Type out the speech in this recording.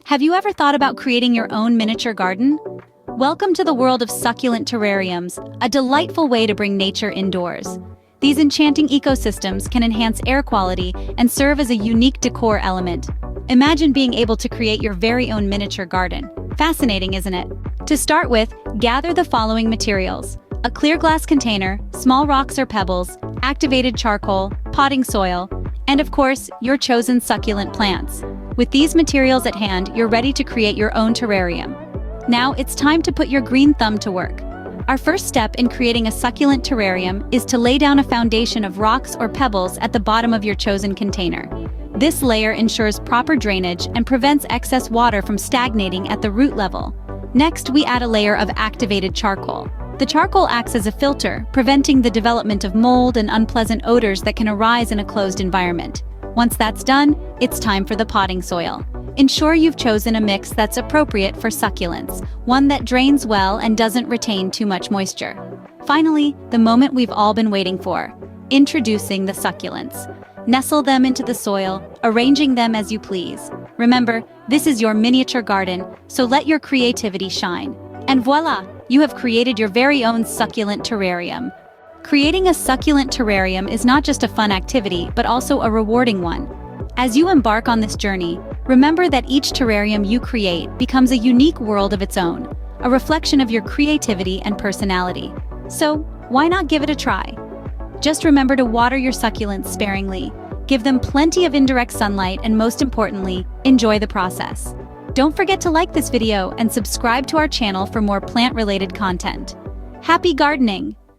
Have you ever thought about creating your own miniature garden? Welcome to the world of succulent terrariums, a delightful way to bring nature indoors. These enchanting ecosystems can enhance air quality and serve as a unique decor element. Imagine being able to create your very own miniature garden. Fascinating, isn't it? To start with, gather the following materials: a clear glass container, small rocks or pebbles, activated charcoal, potting soil, and of course, your chosen succulent plants. With these materials at hand, you're ready to create your own terrarium. Now it's time to put your green thumb to work. Our first step in creating a succulent terrarium is to lay down a foundation of rocks or pebbles at the bottom of your chosen container. This layer ensures proper drainage and prevents excess water from stagnating at the root level. Next, we add a layer of activated charcoal. The charcoal acts as a filter, preventing the development of mold and unpleasant odors that can arise in a closed environment. Once that's done, it's time for the potting soil. Ensure you've chosen a mix that's appropriate for succulents, one that drains well and doesn't retain too much moisture. Finally, the moment we've all been waiting for: introducing the succulents. Nestle them into the soil, arranging them as you please. Remember, this is your miniature garden, so let your creativity shine. And voila! You have created your very own succulent terrarium. Creating a succulent terrarium is not just a fun activity, but also a rewarding one. As you embark on this journey, remember that each terrarium you create becomes a unique world of its own, a reflection of your creativity and personality. So, why not give it a try? Just remember to water your succulents sparingly, give them plenty of indirect sunlight, and most importantly, enjoy the process. Don't forget to like this video and subscribe to our channel for more plant-related content. Happy gardening!